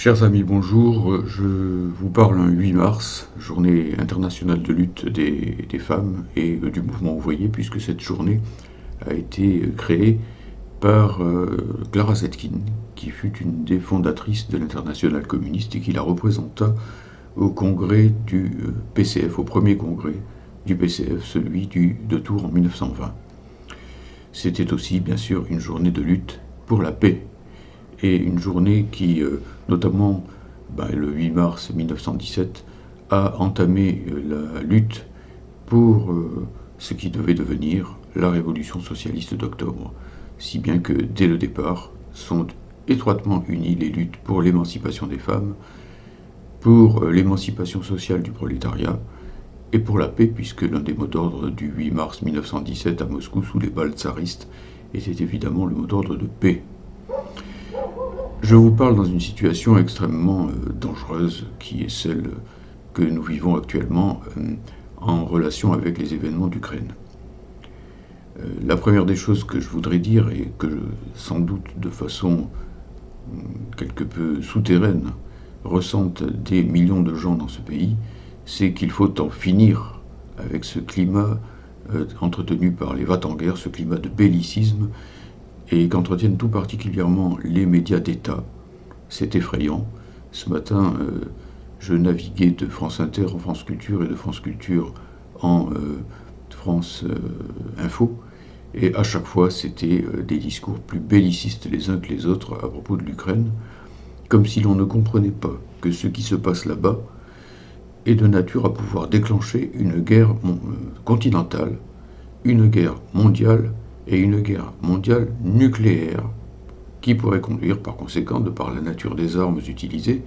Chers amis, bonjour. Je vous parle un 8 mars, journée internationale de lutte des femmes et du mouvement ouvrier, puisque cette journée a été créée par Clara Zetkin, qui fut une des fondatrices de l'Internationale communiste et qui la représenta au congrès du PCF, au premier congrès du PCF, celui de Tours en 1920. C'était aussi, bien sûr, une journée de lutte pour la paix, et une journée qui, notamment le 8 mars 1917, a entamé la lutte pour ce qui devait devenir la révolution socialiste d'octobre, si bien que dès le départ sont étroitement unies les luttes pour l'émancipation des femmes, pour l'émancipation sociale du prolétariat et pour la paix, puisque l'un des mots d'ordre du 8 mars 1917 à Moscou sous les balles tsaristes était évidemment le mot d'ordre de paix. Je vous parle dans une situation extrêmement dangereuse qui est celle que nous vivons actuellement en relation avec les événements d'Ukraine. La première des choses que je voudrais dire, et que sans doute de façon quelque peu souterraine ressentent des millions de gens dans ce pays, c'est qu'il faut en finir avec ce climat entretenu par les va-t-en-guerre, ce climat de bellicisme, et qu'entretiennent tout particulièrement les médias d'État. C'est effrayant. Ce matin, je naviguais de France Inter en France Culture et de France Culture en France Info, et à chaque fois, c'était des discours plus bellicistes les uns que les autres à propos de l'Ukraine, comme si l'on ne comprenait pas que ce qui se passe là-bas est de nature à pouvoir déclencher une guerre continentale, une guerre mondiale, et une guerre mondiale nucléaire qui pourrait conduire par conséquent, de par la nature des armes utilisées,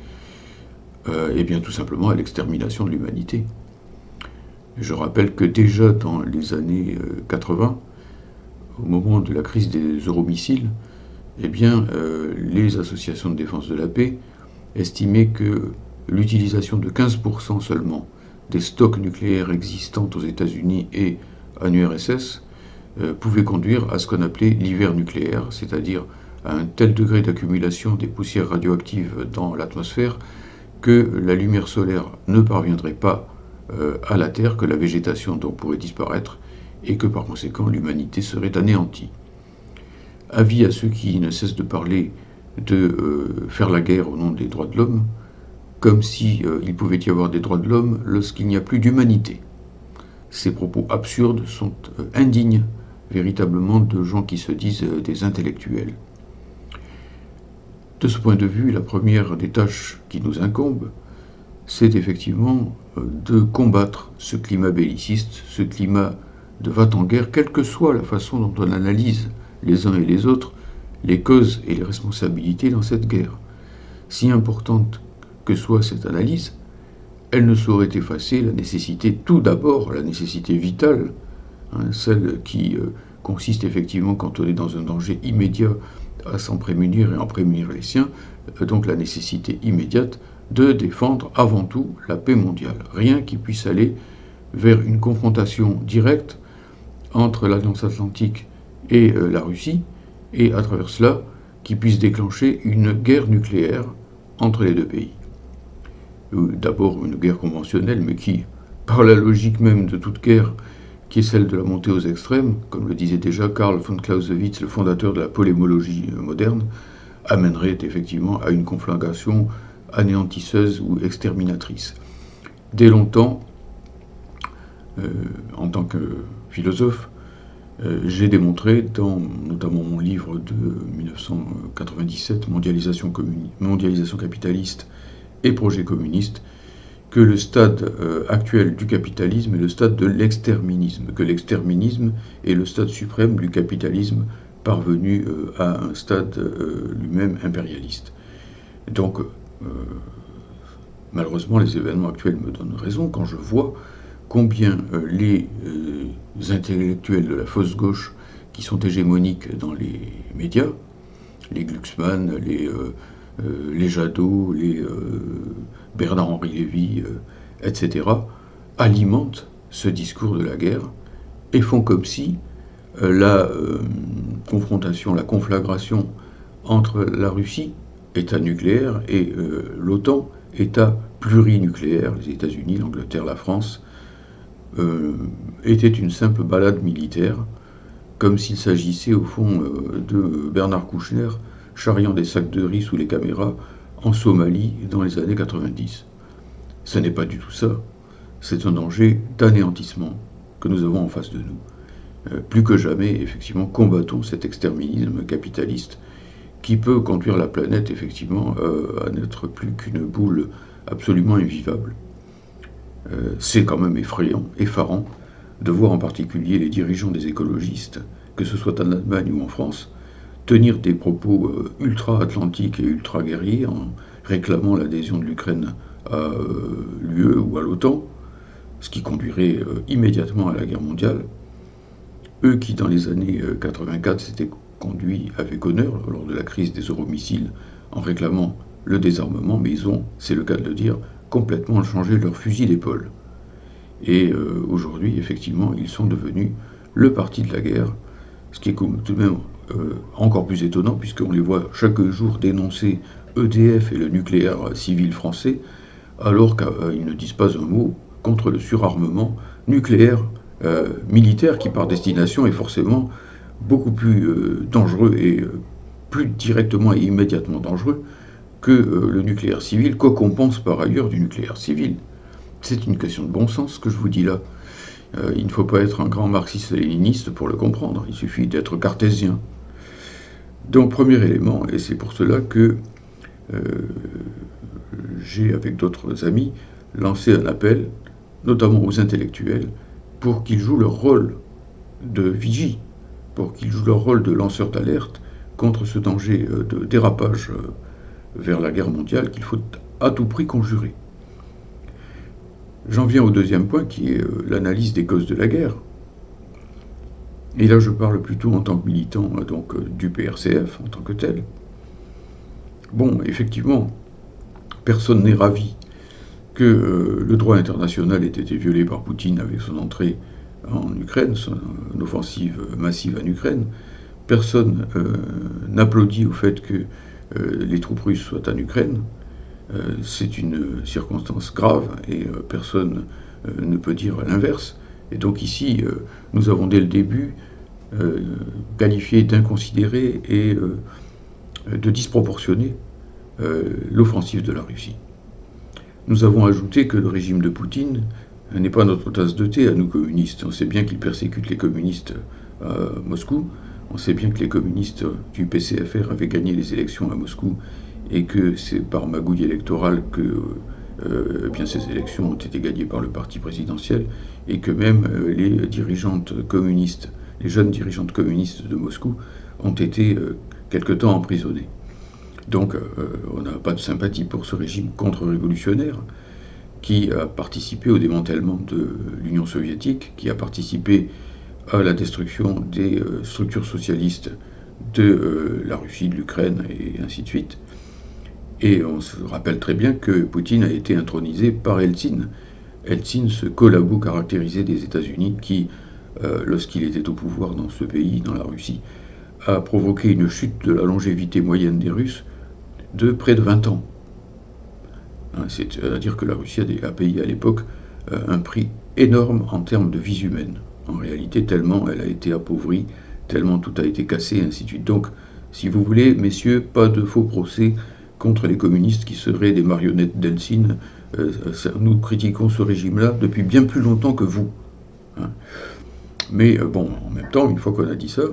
et bien tout simplement à l'extermination de l'humanité. Je rappelle que déjà dans les années 80, au moment de la crise des euromissiles, les associations de défense de la paix estimaient que l'utilisation de 15% seulement des stocks nucléaires existants aux États-Unis et en URSS pouvait conduire à ce qu'on appelait l'hiver nucléaire, c'est-à-dire à un tel degré d'accumulation des poussières radioactives dans l'atmosphère que la lumière solaire ne parviendrait pas à la Terre, que la végétation donc pourrait disparaître, et que par conséquent l'humanité serait anéantie. Avis à ceux qui ne cessent de parler de faire la guerre au nom des droits de l'homme, comme si il pouvait y avoir des droits de l'homme lorsqu'il n'y a plus d'humanité. Ces propos absurdes sont indignes véritablement de gens qui se disent des intellectuels. De ce point de vue, la première des tâches qui nous incombe, c'est effectivement de combattre ce climat belliciste, ce climat de va-t-en-guerre, quelle que soit la façon dont on analyse les uns et les autres les causes et les responsabilités dans cette guerre. Si importante que soit cette analyse, elle ne saurait effacer la nécessité, tout d'abord, la nécessité vitale, celle qui consiste effectivement, quand on est dans un danger immédiat, à s'en prémunir et en prémunir les siens, donc la nécessité immédiate de défendre avant tout la paix mondiale. Rien qui puisse aller vers une confrontation directe entre l'Alliance Atlantique et la Russie, et à travers cela, qui puisse déclencher une guerre nucléaire entre les deux pays. D'abord une guerre conventionnelle, mais qui, par la logique même de toute guerre, qui est celle de la montée aux extrêmes, comme le disait déjà Karl von Clausewitz, le fondateur de la polémologie moderne, amènerait effectivement à une conflagration anéantisseuse ou exterminatrice. Dès longtemps, en tant que philosophe, j'ai démontré, dans notamment mon livre de 1997, Mondialisation capitaliste et projet communiste, que le stade actuel du capitalisme est le stade de l'exterminisme, que l'exterminisme est le stade suprême du capitalisme parvenu à un stade lui-même impérialiste. Donc, malheureusement, les événements actuels me donnent raison quand je vois combien les intellectuels de la fausse gauche qui sont hégémoniques dans les médias, les Glucksmann, les Jadot, les Bernard-Henri Lévy, etc., alimentent ce discours de la guerre et font comme si la confrontation, la conflagration entre la Russie État nucléaire, et l'OTAN, État plurinucléaire, les États-Unis, l'Angleterre, la France, était une simple balade militaire, comme s'il s'agissait au fond de Bernard Kouchner charriant des sacs de riz sous les caméras en Somalie dans les années 90. Ce n'est pas du tout ça. C'est un danger d'anéantissement que nous avons en face de nous. Plus que jamais, effectivement, combattons cet exterminisme capitaliste qui peut conduire la planète, effectivement, à n'être plus qu'une boule absolument invivable. C'est quand même effrayant, effarant, de voir en particulier les dirigeants des écologistes, que ce soit en Allemagne ou en France, tenir des propos ultra-atlantiques et ultra-guerriers en réclamant l'adhésion de l'Ukraine à l'UE ou à l'OTAN, ce qui conduirait immédiatement à la guerre mondiale. Eux qui, dans les années 84, s'étaient conduits avec honneur lors de la crise des euromissiles en réclamant le désarmement, mais ils ont, c'est le cas de le dire, complètement changé leur fusil d'épaule. Et aujourd'hui, effectivement, ils sont devenus le parti de la guerre, ce qui est tout de même encore plus étonnant, puisqu'on les voit chaque jour dénoncer EDF et le nucléaire civil français, alors qu'ils ne disent pas un mot contre le surarmement nucléaire militaire, qui par destination est forcément beaucoup plus dangereux et plus directement et immédiatement dangereux que le nucléaire civil, quoi qu'on pense par ailleurs du nucléaire civil. C'est une question de bon sens ce que je vous dis là. Il ne faut pas être un grand marxiste-léniniste pour le comprendre, il suffit d'être cartésien. Donc premier élément, et c'est pour cela que j'ai, avec d'autres amis, lancé un appel, notamment aux intellectuels, pour qu'ils jouent leur rôle de vigie, pour qu'ils jouent leur rôle de lanceur d'alerte contre ce danger de dérapage vers la guerre mondiale qu'il faut à tout prix conjurer. J'en viens au deuxième point qui est l'analyse des causes de la guerre. Et là je parle plutôt en tant que militant donc, du PRCF en tant que tel. Bon, effectivement, personne n'est ravi que le droit international ait été violé par Poutine avec son entrée en Ukraine, son offensive massive en Ukraine. Personne n'applaudit au fait que les troupes russes soient en Ukraine. C'est une circonstance grave et personne ne peut dire l'inverse. Et donc ici, nous avons dès le début qualifié d'inconsidéré et de disproportionné l'offensive de la Russie. Nous avons ajouté que le régime de Poutine n'est pas notre tasse de thé à nous communistes. On sait bien qu'il persécute les communistes à Moscou. On sait bien que les communistes du PCFR avaient gagné les élections à Moscou et que c'est par magouille électorale que bien ces élections ont été gagnées par le parti présidentiel et que même les dirigeantes communistes, les jeunes dirigeantes communistes de Moscou ont été quelque temps emprisonnées. Donc on n'a pas de sympathie pour ce régime contre-révolutionnaire qui a participé au démantèlement de l'Union soviétique, qui a participé à la destruction des structures socialistes de la Russie, de l'Ukraine et ainsi de suite. Et on se rappelle très bien que Poutine a été intronisé par Eltsine. Eltsine, ce collabo caractérisé des États-Unis qui, lorsqu'il était au pouvoir dans ce pays, dans la Russie, a provoqué une chute de la longévité moyenne des Russes de près de 20 ans. C'est-à-dire que la Russie a payé à l'époque un prix énorme en termes de vies humaines. En réalité, tellement elle a été appauvrie, tellement tout a été cassé, et ainsi de suite. Donc, si vous voulez, messieurs, pas de faux procès contre les communistes qui seraient des marionnettes d'Eltsine. Nous critiquons ce régime-là depuis bien plus longtemps que vous. Mais bon, en même temps, une fois qu'on a dit ça,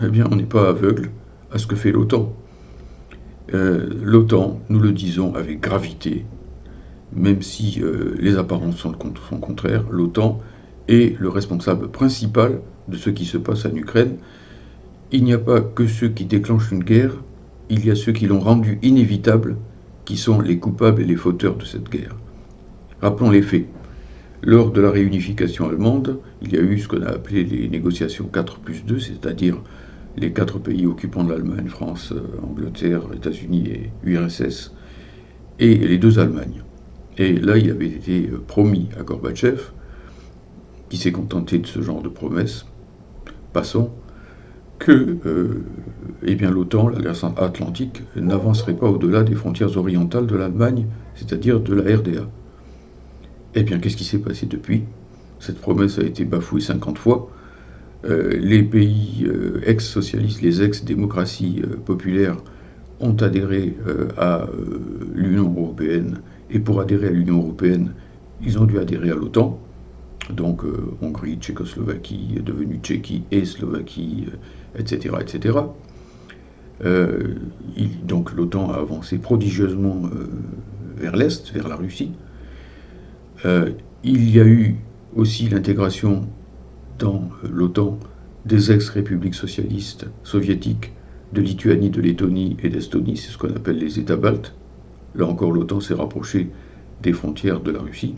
eh bien, on n'est pas aveugle à ce que fait l'OTAN. L'OTAN, nous le disons avec gravité, même si les apparences sont contraires, l'OTAN est le responsable principal de ce qui se passe en Ukraine. Il n'y a pas que ceux qui déclenchent une guerre, il y a ceux qui l'ont rendue inévitable, qui sont les coupables et les fauteurs de cette guerre. Rappelons les faits. Lors de la réunification allemande, il y a eu ce qu'on a appelé les négociations 4+2, c'est-à-dire les 4 pays occupants de l'Allemagne, France, Angleterre, États-Unis et URSS, et les 2 Allemagnes. Et là, il avait été promis à Gorbatchev, qui s'est contenté de ce genre de promesses, passons, que eh bien, l'OTAN, l'Alliance Atlantique, n'avancerait pas au-delà des frontières orientales de l'Allemagne, c'est-à-dire de la RDA. Eh bien, qu'est-ce qui s'est passé depuis? Cette promesse a été bafouée 50 fois. Les pays ex-socialistes, les ex-démocraties populaires ont adhéré à l'Union européenne, et pour adhérer à l'Union européenne, ils ont dû adhérer à l'OTAN. Donc Hongrie, Tchécoslovaquie, est devenue Tchéquie et Slovaquie, etc. etc. Donc l'OTAN a avancé prodigieusement vers l'Est, vers la Russie. Il y a eu aussi l'intégration dans l'OTAN des ex-républiques socialistes soviétiques de Lituanie, de Lettonie et d'Estonie, c'est ce qu'on appelle les États baltes. Là encore, l'OTAN s'est rapprochée des frontières de la Russie.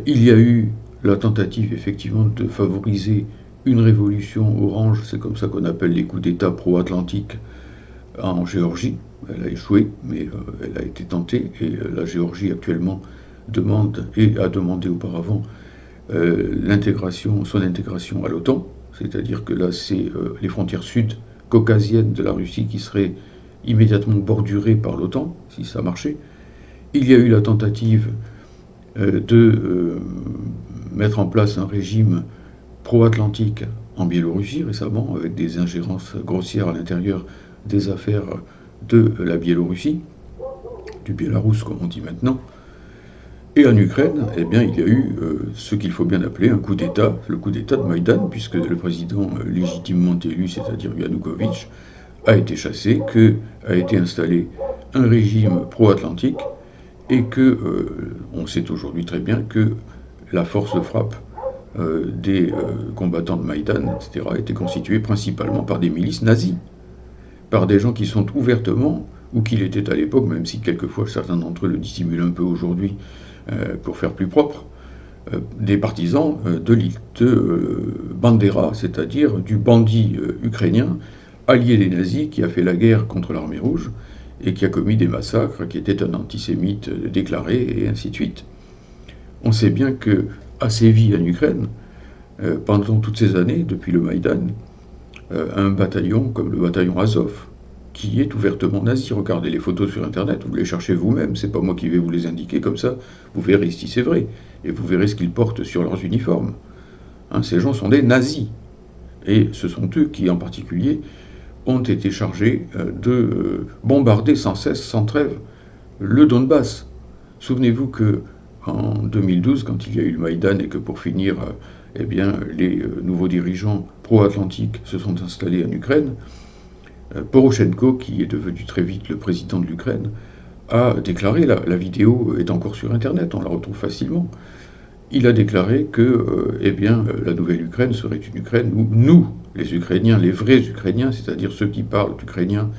Il y a eu la tentative, effectivement, de favoriser une révolution orange, c'est comme ça qu'on appelle les coups d'État pro-atlantiques en Géorgie. Elle a échoué, mais elle a été tentée, et la Géorgie actuellement demande, et a demandé auparavant, son intégration à l'OTAN, c'est-à-dire que là, c'est les frontières sud-caucasiennes de la Russie qui seraient immédiatement bordurées par l'OTAN, si ça marchait. Il y a eu la tentative de mettre en place un régime pro-atlantique en Biélorussie récemment, avec des ingérences grossières à l'intérieur des affaires de la Biélorussie, du Bélarus comme on dit maintenant. Et en Ukraine, eh bien, il y a eu ce qu'il faut bien appeler un coup d'État, le coup d'État de Maïdan, puisque le président légitimement élu, c'est-à-dire Yanukovych, a été chassé, qu'a été installé un régime pro-atlantique, et que on sait aujourd'hui très bien que la force de frappe des combattants de Maïdan, etc., a été constituée principalement par des milices nazies, par des gens qui sont ouvertement, ou qui l'étaient à l'époque, même si quelquefois certains d'entre eux le dissimulent un peu aujourd'hui pour faire plus propre, des partisans de Bandera, c'est-à-dire du bandit ukrainien, allié des nazis, qui a fait la guerre contre l'armée rouge, et qui a commis des massacres, qui était un antisémite déclaré, et ainsi de suite. On sait bien qu'a sévi en Ukraine, pendant toutes ces années, depuis le Maïdan, un bataillon comme le bataillon Azov, qui est ouvertement nazi. Regardez les photos sur Internet, vous les cherchez vous-même, c'est pas moi qui vais vous les indiquer comme ça, vous verrez si c'est vrai, et vous verrez ce qu'ils portent sur leurs uniformes. Hein, ces gens sont des nazis, et ce sont eux qui, en particulier, ont été chargés de bombarder sans cesse, sans trêve, le Donbass. Souvenez-vous que en 2012, quand il y a eu le Maïdan, et que pour finir, eh bien, les nouveaux dirigeants pro-atlantiques se sont installés en Ukraine, Poroshenko, qui est devenu très vite le président de l'Ukraine, a déclaré, la vidéo est encore sur Internet, on la retrouve facilement, il a déclaré que eh bien, la nouvelle Ukraine serait une Ukraine où nous, les Ukrainiens, les vrais Ukrainiens, c'est-à-dire ceux qui parlent ukrainien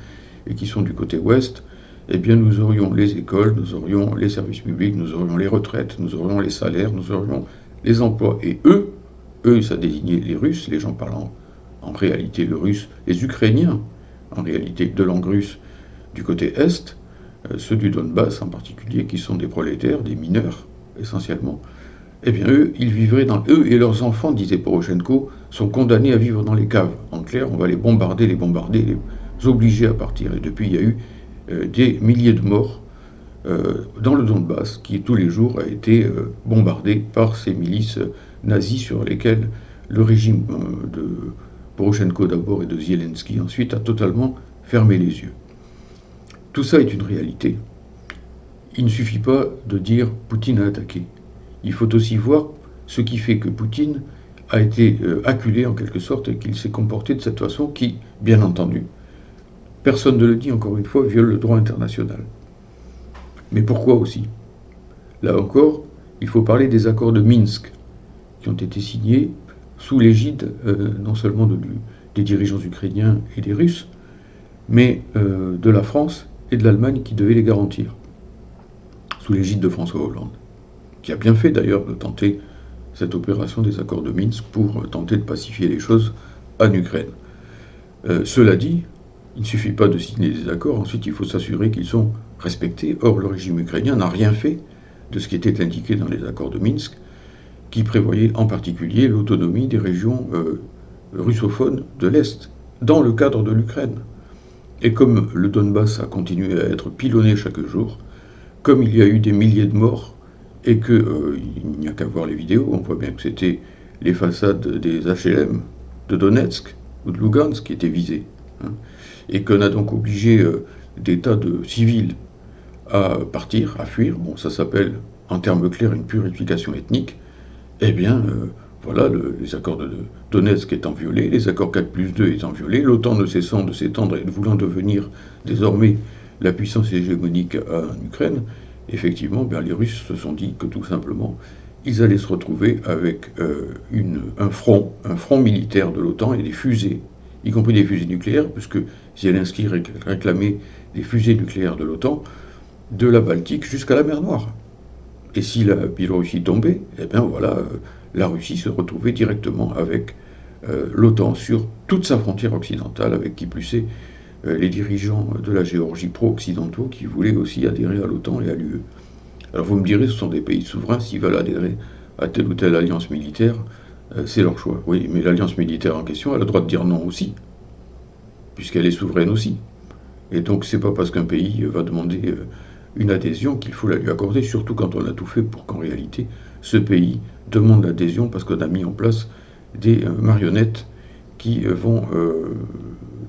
et qui sont du côté ouest, eh bien, nous aurions les écoles, nous aurions les services publics, nous aurions les retraites, nous aurions les salaires, nous aurions les emplois. Et eux, ça désignait les Russes, les gens parlant en réalité le russe, les Ukrainiens, en réalité de langue russe, du côté est, ceux du Donbass en particulier, qui sont des prolétaires, des mineurs, essentiellement, eh bien eux, ils vivraient eux et leurs enfants, disait Poroshenko, sont condamnés à vivre dans les caves. En clair, on va les bombarder, les obliger à partir. Et depuis, il y a eu des milliers de morts dans le Donbass, qui tous les jours a été bombardé par ces milices nazies sur lesquelles le régime de Poroshenko d'abord et de Zelensky ensuite a totalement fermé les yeux. Tout ça est une réalité. Il ne suffit pas de dire Poutine a attaqué. Il faut aussi voir ce qui fait que Poutine a été acculé en quelque sorte et qu'il s'est comporté de cette façon qui, bien entendu, personne ne le dit encore une fois, viole le droit international. Mais pourquoi aussi? Là encore, il faut parler des accords de Minsk qui ont été signés sous l'égide non seulement des dirigeants ukrainiens et des Russes, mais de la France et de l'Allemagne qui devaient les garantir, sous l'égide de François Hollande, qui a bien fait d'ailleurs de tenter cette opération des accords de Minsk pour tenter de pacifier les choses en Ukraine. Cela dit, il ne suffit pas de signer des accords, ensuite il faut s'assurer qu'ils sont respectés. Or, le régime ukrainien n'a rien fait de ce qui était indiqué dans les accords de Minsk, qui prévoyaient en particulier l'autonomie des régions russophones de l'Est, dans le cadre de l'Ukraine. Et comme le Donbass a continué à être pilonné chaque jour, comme il y a eu des milliers de morts, et qu'il n'y a qu'à voir les vidéos, on voit bien que c'était les façades des HLM de Donetsk ou de Lugansk qui étaient visées, hein, et qu'on a donc obligé des tas de civils à partir, à fuir. Bon, ça s'appelle, en termes clairs, une purification ethnique. Eh bien, voilà, les accords de Donetsk étant violés, les accords 4+2 étant violés, l'OTAN ne cessant de s'étendre et voulant devenir désormais la puissance hégémonique en Ukraine, effectivement, bien, les Russes se sont dit que tout simplement, ils allaient se retrouver avec un front militaire de l'OTAN et des fusées, y compris des fusées nucléaires, puisque Zelensky réclamait des fusées nucléaires de l'OTAN, de la Baltique jusqu'à la mer Noire. Et si la Biélorussie tombait, eh bien voilà, la Russie se retrouvait directement avec l'OTAN sur toute sa frontière occidentale, avec qui plus est les dirigeants de la Géorgie pro-occidentaux qui voulaient aussi adhérer à l'OTAN et à l'UE. Alors vous me direz, ce sont des pays souverains, s'ils veulent adhérer à telle ou telle alliance militaire, c'est leur choix. Oui, mais l'alliance militaire en question, elle a le droit de dire non aussi, puisqu'elle est souveraine aussi. Et donc c'est pas parce qu'un pays va demander une adhésion qu'il faut la lui accorder, surtout quand on a tout fait pour qu'en réalité ce pays demande l'adhésion parce qu'on a mis en place des marionnettes qui vont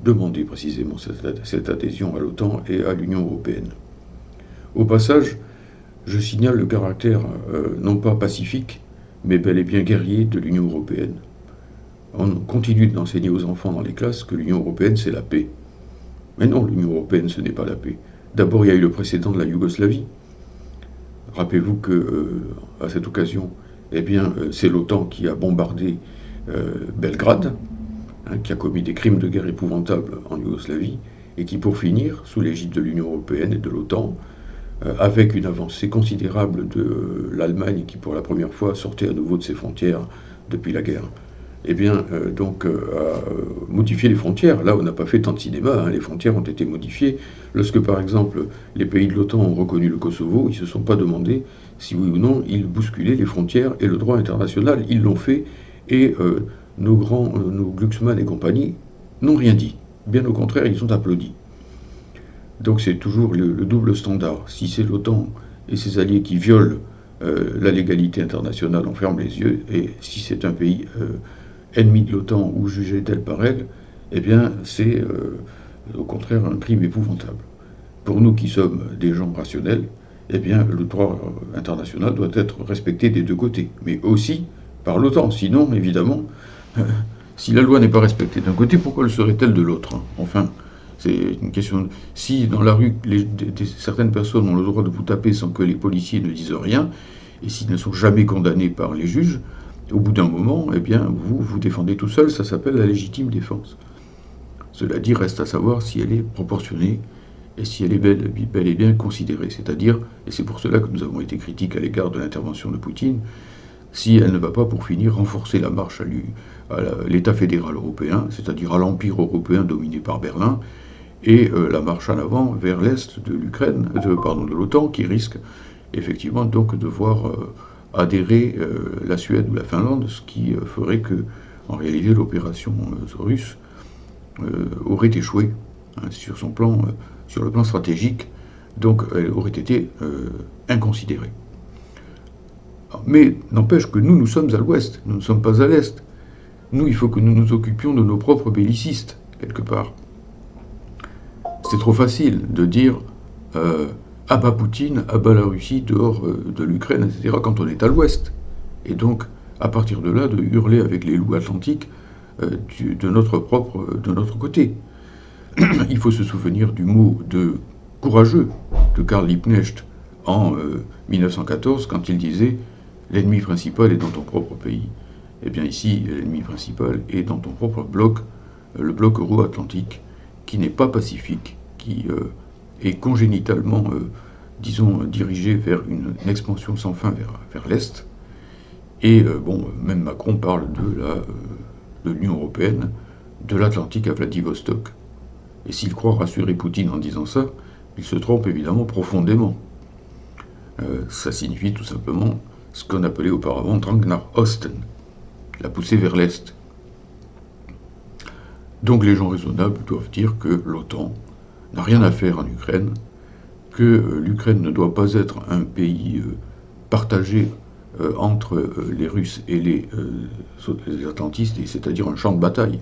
demander précisément cette adhésion à l'OTAN et à l'Union européenne. Au passage, je signale le caractère non pas pacifique, mais bel et bien guerrier de l'Union européenne. On continue d'enseigner aux enfants dans les classes que l'Union européenne c'est la paix. Mais non, l'Union européenne ce n'est pas la paix. D'abord, il y a eu le précédent de la Yougoslavie. Rappelez-vous que, à cette occasion, eh bien, c'est l'OTAN qui a bombardé Belgrade, hein, qui a commis des crimes de guerre épouvantables en Yougoslavie, et qui, pour finir, sous l'égide de l'Union européenne et de l'OTAN, avec une avancée considérable de l'Allemagne, qui pour la première fois sortait à nouveau de ses frontières depuis la guerre, eh bien, a modifié les frontières. Là, on n'a pas fait tant de cinéma, hein. Les frontières ont été modifiées. Lorsque, par exemple, les pays de l'OTAN ont reconnu le Kosovo, ils ne se sont pas demandé si oui ou non ils bousculaient les frontières et le droit international. Ils l'ont fait, et nos Glucksmann et compagnie n'ont rien dit. Bien au contraire, ils ont applaudi. Donc c'est toujours le double standard. Si c'est l'OTAN et ses alliés qui violent la légalité internationale, on ferme les yeux, et si c'est un pays ennemi de l'OTAN ou jugé tel par elle, eh bien c'est au contraire un crime épouvantable. Pour nous qui sommes des gens rationnels, eh bien le droit international doit être respecté des deux côtés, mais aussi par l'OTAN. Sinon, évidemment, si la loi n'est pas respectée d'un côté, pourquoi le serait-elle de l'autre, hein? Enfin, c'est une question. Si dans la rue, certaines personnes ont le droit de vous taper sans que les policiers ne disent rien, et s'ils ne sont jamais condamnés par les juges, au bout d'un moment, eh bien, vous vous défendez tout seul, ça s'appelle la légitime défense. Cela dit, reste à savoir si elle est proportionnée et si elle est bel et bien considérée. C'est-à-dire, et c'est pour cela que nous avons été critiques à l'égard de l'intervention de Poutine, si elle ne va pas pour finir renforcer la marche à l'État fédéral européen, c'est-à-dire à l'empire européen dominé par Berlin, et la marche en avant vers l'est de l'Ukraine, de l'OTAN, qui risque effectivement donc de voir adhérer la Suède ou la Finlande, ce qui ferait que, en réalité, l'opération russe aurait échoué, hein, sur le plan stratégique, donc elle aurait été inconsidérée. Mais n'empêche que nous sommes à l'ouest, nous ne sommes pas à l'est. Nous, il faut que nous nous occupions de nos propres bellicistes, quelque part. C'est trop facile de dire à bas Poutine, à bas la Russie, dehors de l'Ukraine, etc., quand on est à l'ouest. Et donc, à partir de là, de hurler avec les loups atlantiques de notre côté. Il faut se souvenir du mot de courageux de Karl Liebknecht en 1914, quand il disait « L'ennemi principal est dans ton propre pays ». Eh bien ici, l'ennemi principal est dans ton propre bloc, le bloc euro-atlantique, qui n'est pas pacifique, qui est congénitalement, disons, dirigé vers une expansion sans fin vers l'Est. Et même Macron parle de l'Union européenne, de l'Atlantique à Vladivostok. Et s'il croit rassurer Poutine en disant ça, il se trompe évidemment profondément. Ça signifie tout simplement ce qu'on appelait auparavant Drang nach Osten, la poussée vers l'Est. Donc les gens raisonnables doivent dire que l'OTAN n'a rien à faire en Ukraine, que l'Ukraine ne doit pas être un pays partagé entre les Russes et les atlantistes, c'est-à-dire un champ de bataille.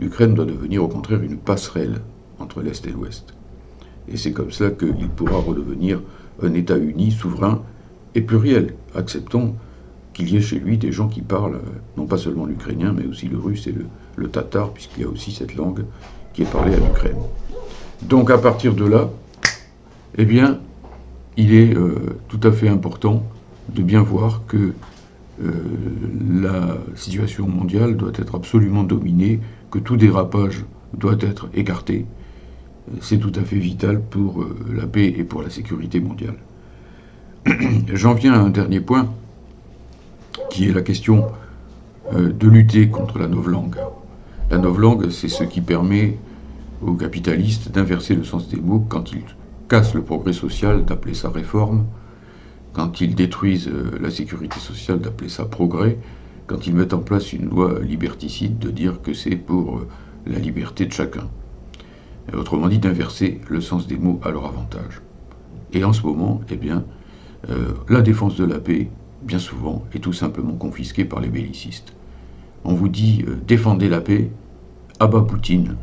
L'Ukraine doit devenir au contraire une passerelle entre l'Est et l'Ouest. Et c'est comme ça qu'il pourra redevenir un État uni, souverain et pluriel. Acceptons qu'il y ait chez lui des gens qui parlent non pas seulement l'ukrainien, mais aussi le russe et le tatar, puisqu'il y a aussi cette langue qui est parlée à l'Ukraine. Donc à partir de là, eh bien, il est tout à fait important de bien voir que la situation mondiale doit être absolument dominée, que tout dérapage doit être écarté. C'est tout à fait vital pour la paix et pour la sécurité mondiale. J'en viens à un dernier point, qui est la question de lutter contre la novlangue. La novlangue, c'est ce qui permet aux capitalistes d'inverser le sens des mots quand ils cassent le progrès social, d'appeler ça réforme, quand ils détruisent la sécurité sociale, d'appeler ça progrès, quand ils mettent en place une loi liberticide, de dire que c'est pour la liberté de chacun. Autrement dit, d'inverser le sens des mots à leur avantage. Et en ce moment, eh bien, la défense de la paix, bien souvent, est tout simplement confisquée par les bellicistes. On vous dit défendez la paix, à bas Poutine.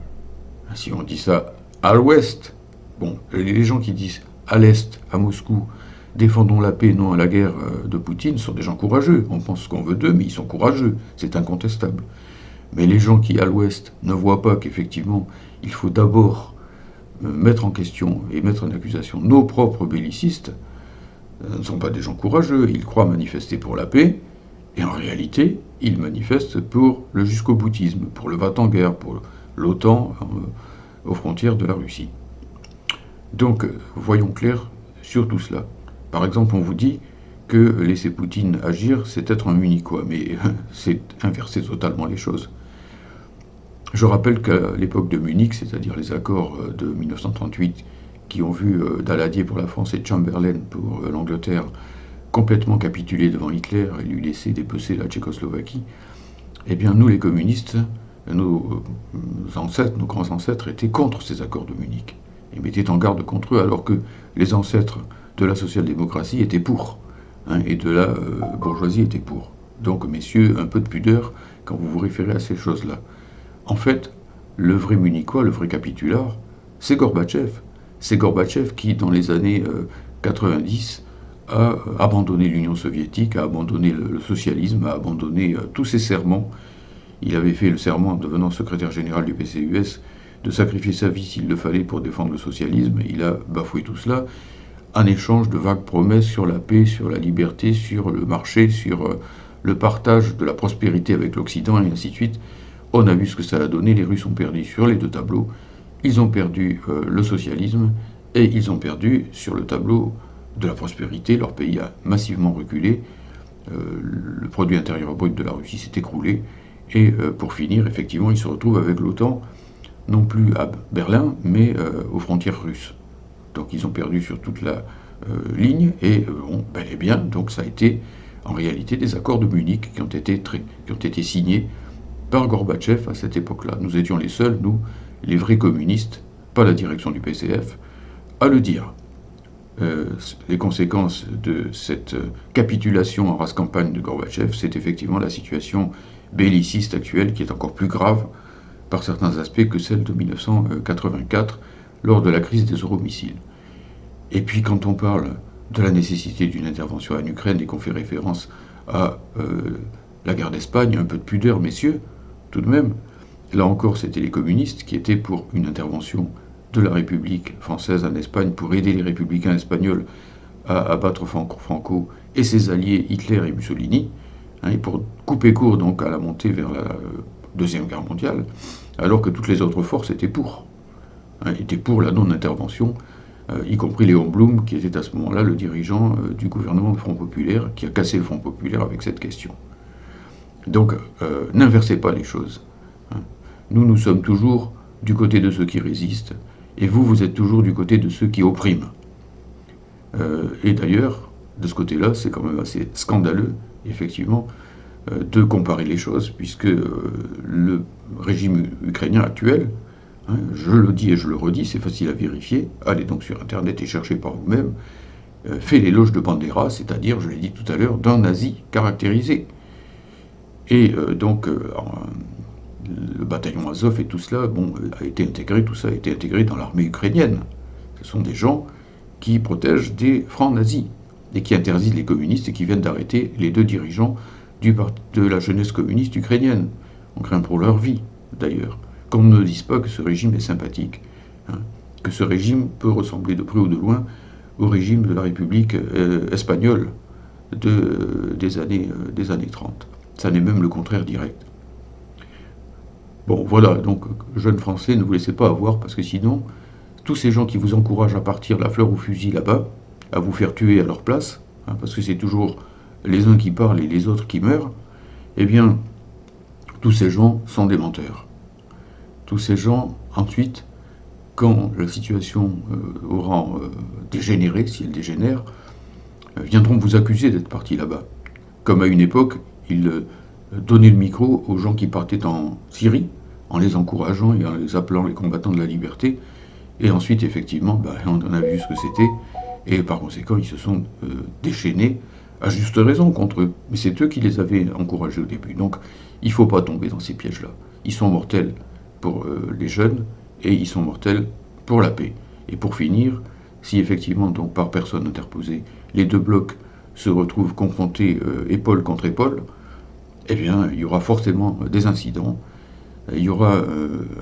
Si on dit ça à l'ouest, bon, les gens qui disent à l'est, à Moscou, défendons la paix, non à la guerre de Poutine, sont des gens courageux. On pense ce qu'on veut d'eux, mais ils sont courageux, c'est incontestable. Mais les gens qui, à l'ouest, ne voient pas qu'effectivement, il faut d'abord mettre en question et mettre en accusation nos propres bellicistes, ne sont pas des gens courageux. Ils croient manifester pour la paix, et en réalité, ils manifestent pour le jusqu'au-boutisme, pour le va-t-en-guerre, pour l'OTAN aux frontières de la Russie. Donc, voyons clair sur tout cela. Par exemple, on vous dit que laisser Poutine agir, c'est être un munichois, mais c'est inverser totalement les choses. Je rappelle qu'à l'époque de Munich, c'est-à-dire les accords de 1938, qui ont vu Daladier pour la France et Chamberlain pour l'Angleterre complètement capituler devant Hitler et lui laisser dépecer la Tchécoslovaquie, eh bien nous les communistes, nos ancêtres, nos grands ancêtres étaient contre ces accords de Munich et mettaient en garde contre eux, alors que les ancêtres de la social-démocratie étaient pour, et de la bourgeoisie étaient pour. Donc messieurs, un peu de pudeur quand vous vous référez à ces choses-là. En fait, le vrai munichois, le vrai capitulaire, c'est Gorbatchev. C'est Gorbatchev qui, dans les années 90, a abandonné l'Union soviétique, a abandonné le socialisme, a abandonné tous ses serments. Il avait fait le serment, en devenant secrétaire général du PCUS, de sacrifier sa vie s'il le fallait pour défendre le socialisme. Il a bafoué tout cela en échange de vagues promesses sur la paix, sur la liberté, sur le marché, sur le partage de la prospérité avec l'Occident, et ainsi de suite. On a vu ce que ça a donné. Les Russes ont perdu sur les deux tableaux. Ils ont perdu le socialisme et ils ont perdu sur le tableau de la prospérité. Leur pays a massivement reculé. Le produit intérieur brut de la Russie s'est écroulé. Et pour finir, effectivement, ils se retrouvent avec l'OTAN, non plus à Berlin, mais aux frontières russes. Donc ils ont perdu sur toute la ligne, et bon, bel et bien, donc ça a été en réalité des accords de Munich qui ont été signés par Gorbatchev à cette époque-là. Nous étions les seuls, nous, les vrais communistes, pas la direction du PCF, à le dire. Les conséquences de cette capitulation en race campagne de Gorbatchev, c'est effectivement la situation belliciste actuelle qui est encore plus grave par certains aspects que celle de 1984 lors de la crise des euromissiles. Et puis quand on parle de la nécessité d'une intervention en Ukraine et qu'on fait référence à la guerre d'Espagne, un peu de pudeur, messieurs, tout de même. Là encore, c'était les communistes qui étaient pour une intervention de la République française en Espagne pour aider les républicains espagnols à abattre Franco et ses alliés Hitler et Mussolini, et pour couper court donc à la montée vers la Deuxième Guerre mondiale, alors que toutes les autres forces étaient pour la non-intervention, y compris Léon Blum, qui était à ce moment-là le dirigeant du gouvernement du Front Populaire, qui a cassé le Front Populaire avec cette question. Donc, n'inversez pas les choses. Nous sommes toujours du côté de ceux qui résistent, et vous êtes toujours du côté de ceux qui oppriment. Et d'ailleurs, de ce côté-là, c'est quand même assez scandaleux, effectivement, de comparer les choses, puisque le régime ukrainien actuel, hein, je le dis et je le redis, c'est facile à vérifier, allez donc sur Internet et cherchez par vous-même, fait l'éloge de Bandera, c'est-à-dire, je l'ai dit tout à l'heure, d'un nazi caractérisé. Et donc, le bataillon Azov et tout cela, bon, a été intégré, tout ça a été intégré dans l'armée ukrainienne. Ce sont des gens qui protègent des francs nazis et qui interdisent les communistes et qui viennent d'arrêter les 2 dirigeants de la jeunesse communiste ukrainienne. On craint pour leur vie, d'ailleurs. Qu'on ne dise pas que ce régime est sympathique, hein, que ce régime peut ressembler de près ou de loin au régime de la République espagnole des années 30. Ça n'est même le contraire direct. Bon, voilà, donc, jeunes Français, ne vous laissez pas avoir, parce que sinon, tous ces gens qui vous encouragent à partir la fleur au fusil là-bas, à vous faire tuer à leur place, hein, parce que c'est toujours les uns qui parlent et les autres qui meurent, eh bien, tous ces gens sont des menteurs. Tous ces gens, ensuite, quand la situation aura dégénéré, si elle dégénère, viendront vous accuser d'être partis là-bas. Comme à une époque, ils donnaient le micro aux gens qui partaient en Syrie, en les encourageant et en les appelant les combattants de la liberté. Et ensuite, effectivement, on en a vu ce que c'était, et par conséquent, ils se sont déchaînés, à juste raison, contre eux. Mais c'est eux qui les avaient encouragés au début. Donc, il ne faut pas tomber dans ces pièges-là. Ils sont mortels pour les jeunes, et ils sont mortels pour la paix. Et pour finir, si effectivement, donc par personne interposée, les 2 blocs se retrouvent confrontés épaule contre épaule, eh bien, il y aura forcément des incidents. Il y aura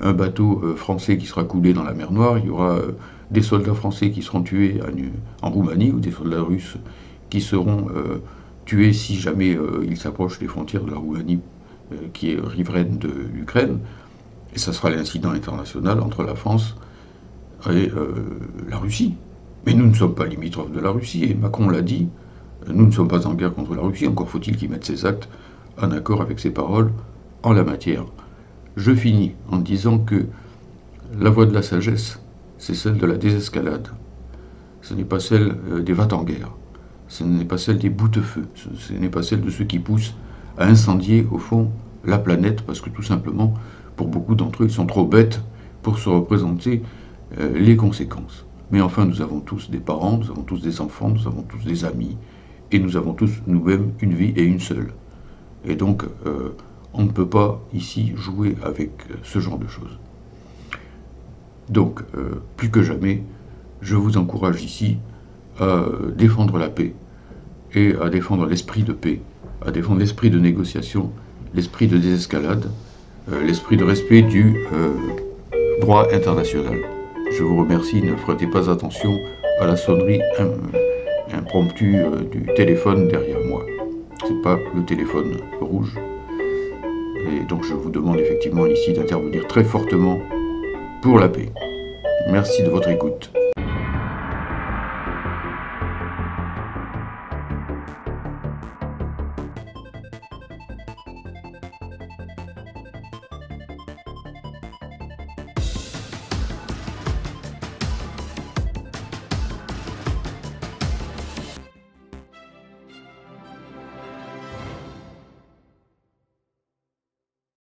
un bateau français qui sera coulé dans la mer Noire, il y aura des soldats français qui seront tués en Roumanie, ou des soldats russes qui seront tués si jamais ils s'approchent des frontières de la Roumanie, qui est riveraine de l'Ukraine. Et ça sera l'incident international entre la France et la Russie. Mais nous ne sommes pas limitrophes de la Russie, et Macron l'a dit, nous ne sommes pas en guerre contre la Russie, encore faut-il qu'il mette ses actes en accord avec ses paroles en la matière. Je finis en disant que la voie de la sagesse, c'est celle de la désescalade. Ce n'est pas celle des va-t-en-guerre. Ce n'est pas celle des boutefeux. Ce n'est pas celle de ceux qui poussent à incendier, au fond, la planète, parce que tout simplement, pour beaucoup d'entre eux, ils sont trop bêtes pour se représenter les conséquences. Mais enfin, nous avons tous des parents, nous avons tous des enfants, nous avons tous des amis, et nous avons tous nous-mêmes une vie et une seule. Et donc, on ne peut pas ici jouer avec ce genre de choses. Donc, plus que jamais, je vous encourage ici à défendre la paix et à défendre l'esprit de paix, à défendre l'esprit de négociation, l'esprit de désescalade, l'esprit de respect du droit international. Je vous remercie, ne prêtez pas attention à la sonnerie impromptue du téléphone derrière moi. C'est pas le téléphone rouge. Et donc je vous demande effectivement ici d'intervenir très fortement pour la paix. Merci de votre écoute.